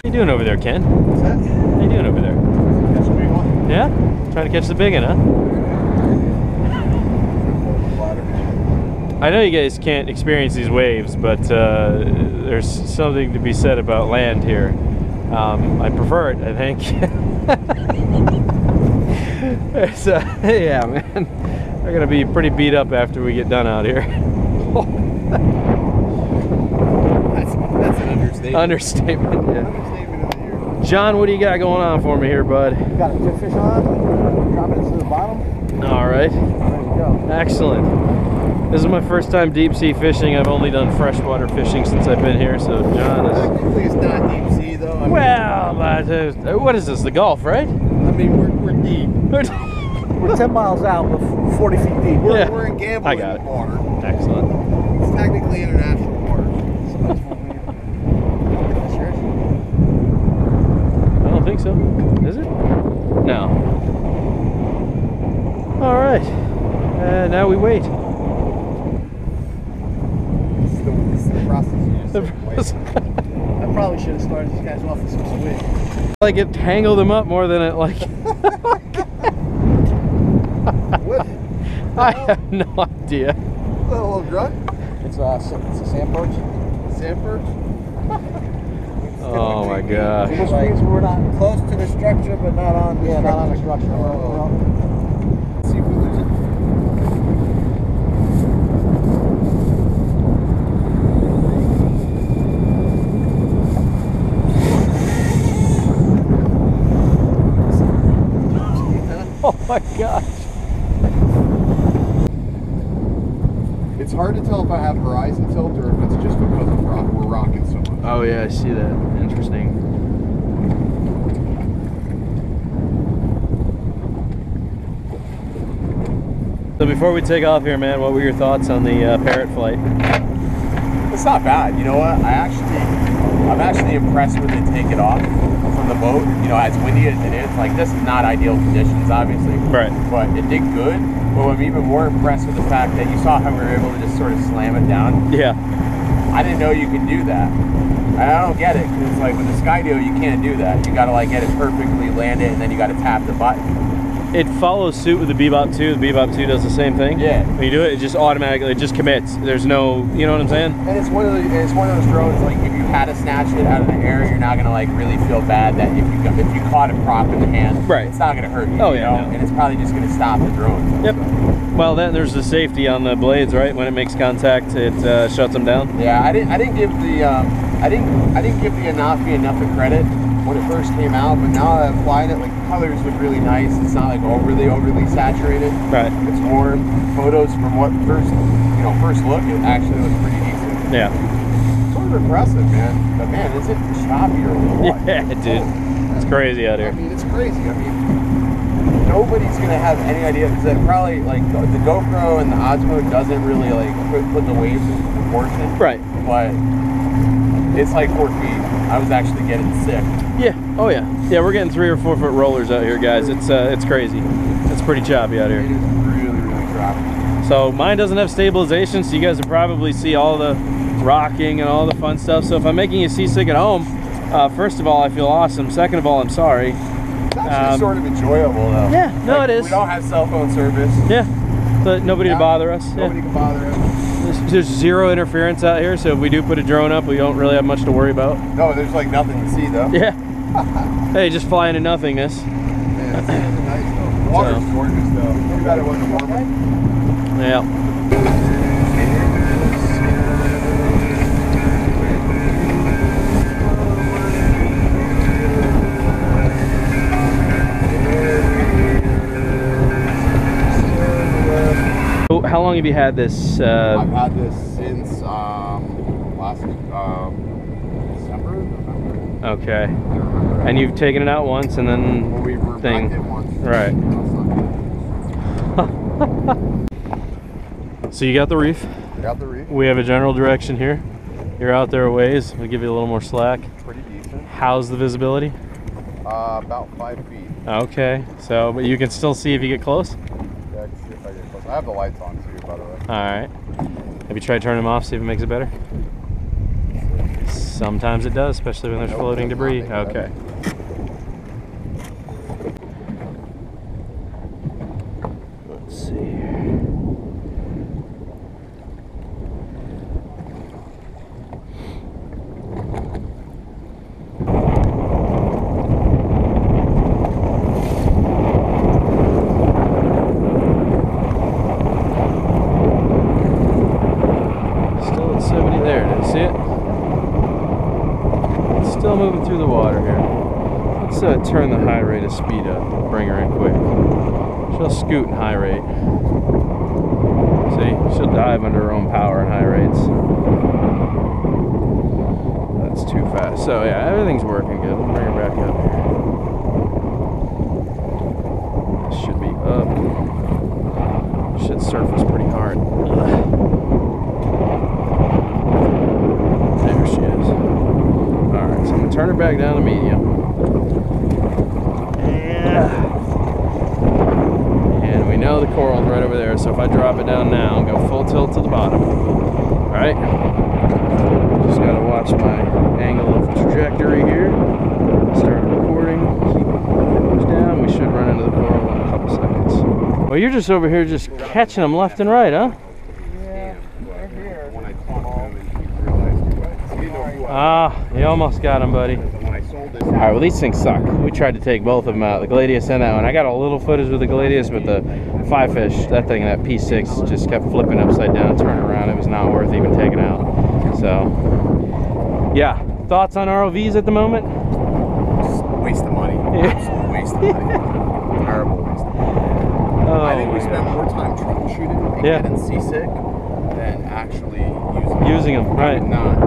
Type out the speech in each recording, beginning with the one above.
What are you doing over there, Ken? What's that? What are you doing over there? Catch a big one. Yeah? Trying to catch the big one, huh? I know you guys can't experience these waves, but there's something to be said about land here. I prefer it, I think. Yeah, man. We're gonna be pretty beat up after we get done out here. That's an understatement. Understatement, yeah. Understatement of the year. John, what do you got going on for me here, bud? Got a good fish on. Drop it to the bottom. All right. There you go. Excellent. This is my first time deep sea fishing. I've only done freshwater fishing since I've been here, so John is... Technically, it's not deep sea, though. I mean, well, what is this, the Gulf, right? I mean, we're deep. We're 10 miles out, but 40 feet deep. We're in gambling water. Excellent. It's technically international water. I don't think so. Is it? No. All right. Now we wait. It's the process you just wait. I probably should have started these guys off with some squid. Like it tangled them up more than it like... What? I have no idea. A little grunt? It's a sand perch. Sand perch? Oh my gosh. Which means we're not close to the structure, but not on the structure. Not on the structure. Let's see if we lose it. Oh my gosh. It's hard to tell if I have horizon tilt or if it's just because of we're rocking so much. Oh yeah, I see that. Interesting. So before we take off here, man, what were your thoughts on the parrot flight? It's not bad. You know what? I'm actually impressed when they take it off from the boat. You know, as windy as it is, like this is not ideal conditions, obviously. Right. But it did good. But I'm even more impressed with the fact that you saw how we were able to just sort of slam it down. Yeah. I didn't know you could do that. I don't get it, because like with the Skydio, you can't do that. You gotta like get it perfectly, land it, and then you gotta tap the button. It follows suit with the Bebop 2. The Bebop 2 does the same thing. Yeah. When you do it, it just automatically, it just commits. There's no, you know what I'm saying? And it's one of those drones, like if you had to snatch it out of the air, you're not gonna like really feel bad that if you caught it prop in the hand, right, it's not gonna hurt you. Oh you yeah, know? no. And it's probably just gonna stop the drone. Yep. So. Well, then there's the safety on the blades, right? When it makes contact, it shuts them down. Yeah, I didn't give the Anafi enough of credit when it first came out, but now that I've applied it, like the colors look really nice. It's not like overly saturated. Right. It's warm. Photos from what first look, it actually looks pretty decent. Yeah. Sort of impressive, man. But man, is it choppy or what? Yeah, dude. It's crazy out here. I mean, it's crazy. I mean, nobody's gonna have any idea because it probably like the GoPro and the Osmo doesn't really like put the waves into proportion. Right. But it's like 4 feet. I was actually getting sick. Yeah. Oh yeah. Yeah, we're getting 3 or 4 foot rollers out here, guys. It's crazy. It's pretty choppy out here. It is really, really choppy. So mine doesn't have stabilization, so you guys will probably see all the rocking and all the fun stuff. So if I'm making you seasick at home, first of all, I feel awesome. Second of all, I'm sorry. It's actually sort of enjoyable though. Yeah. No, like, it is. We don't have cell phone service. Yeah. But nobody to bother us. Nobody can bother us. There's zero interference out here, so if we do put a drone up, we don't really have much to worry about. No, there's like nothing to see though. Yeah. Hey, just fly into nothingness. Yeah, it's nice though. Water's gorgeous though. Too bad it wasn't warmer. Yeah. How long have you had this? I've had this since last December, November. Okay. And you've taken it out once and then We thing. it once. Right. So you got the reef. I got the reef. We have a general direction here. You're out there a ways. We'll give you a little more slack. Pretty decent. How's the visibility? About 5 feet. Okay. So, but you can still see if you get close? Yeah, I can see if I get close. I have the lights on too, by the way. All right. Have you tried turning them off, see if it makes it better? Sometimes it does, especially when there's floating debris. Okay. Let's see here. Still at 70 there, did you see it? Still moving through the water here. Let's turn the high rate of speed up, bring her in quick. She'll scoot in high rate. See, she'll dive under her own power in high rates. That's too fast. So yeah, everything's working good. We'll bring her back up here. This should be up. Should surface pretty hard. There she is. Alright, so I'm going to turn her back down to medium. And we know the coral's right over there, so if I drop it down now and go full tilt to the bottom. Alright? Just got to watch my angle of trajectory here. Start recording. Keep it down. We should run into the coral in a couple seconds. Well, you're just over here just catching them left and right, huh? Ah, you almost got him, buddy. Alright, well these things suck. We tried to take both of them out, the Gladius and that one. I got a little footage with the Gladius, but the 5-fish, that thing, that P6, just kept flipping upside down, turning around. It was not worth even taking out. So, yeah. Thoughts on ROVs at the moment? Just waste of money. Absolute waste of money. Terrible waste of money. Oh, I think we spend more time troubleshooting and getting seasick than actually using them. Right. Not.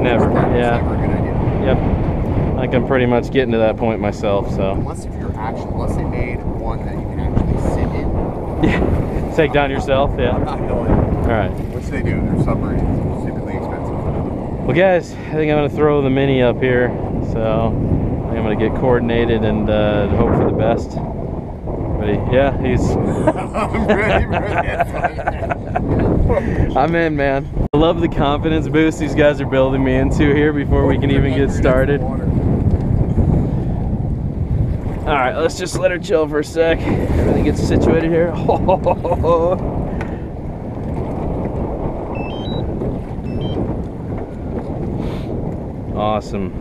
Never. Yeah. Never a good idea. Yep. I can pretty much get into that point myself, so. Unless they made one that you can actually sit in. Yeah. Take down yourself, yeah. I'm not going. Alright. Which they do. They're submarines. Stupidly expensive. Well guys, I think I'm going to throw the Mini up here. So I think I'm going to get coordinated and hope for the best. But he's... I'm ready. I'm in, man. I love the confidence boost these guys are building me into here before we can even get started. Alright, let's just let her chill for a sec. Everything gets situated here. Awesome.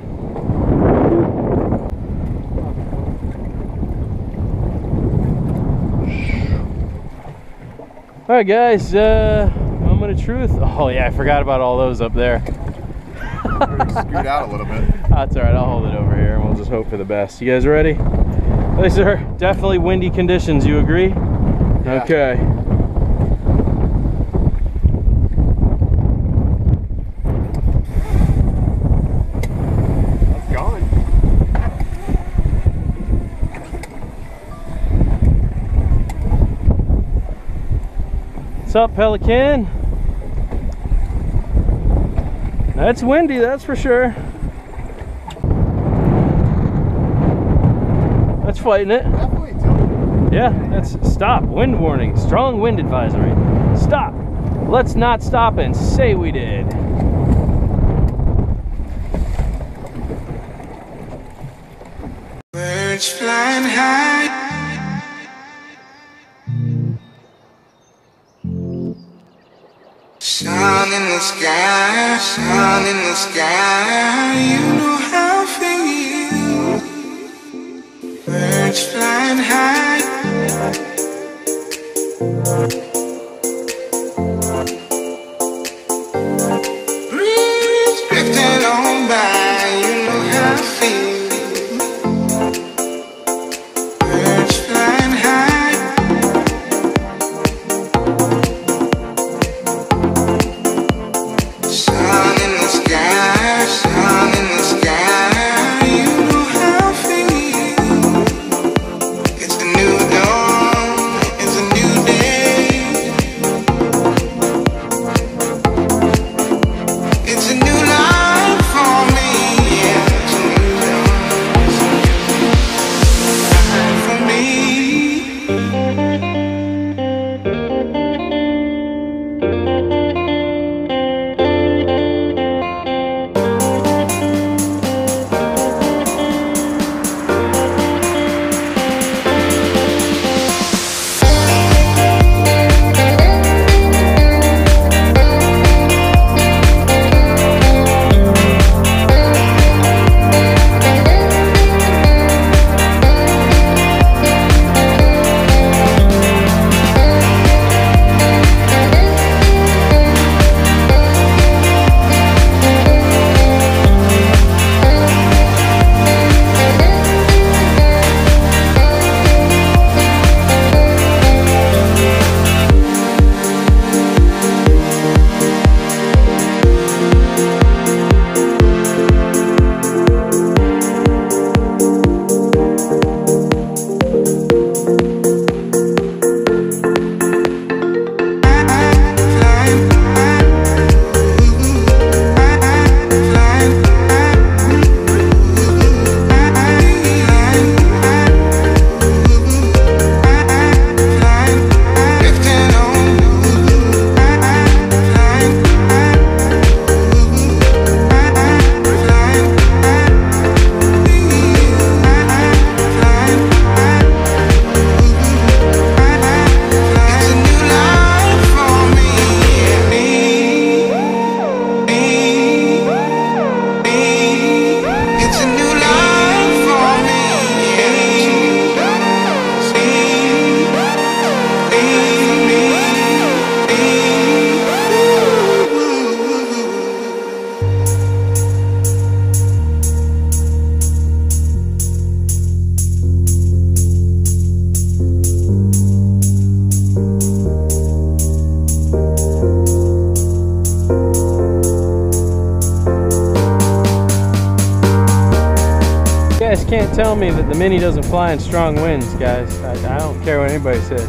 Alright guys, moment of truth. Oh yeah, I forgot about all those up there. Scoot out a little bit. That's alright, I'll hold it over here and we'll just hope for the best. You guys ready? These are definitely windy conditions, you agree? Yeah. Okay. Let's go. What's up, Pelican? That's windy, that's for sure. That's fighting it. Definitely tilted. Yeah, that's stop. Wind warning. Strong wind advisory. Stop. Let's not stop and say we did. Birds flying high. Sun in the sky, sun in the sky. You know how I feel. Birds flying high. Breeze drifting on by. You know how I feel. Birds flying high. Sun in the sky, sun in the sky. You know how I feel. It's the new just can't tell me that the Mini doesn't fly in strong winds, guys. I don't care what anybody says.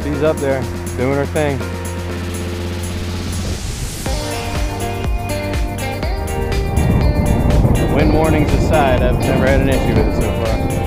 She's up there, doing her thing. Wind warnings aside, I've never had an issue with it so far.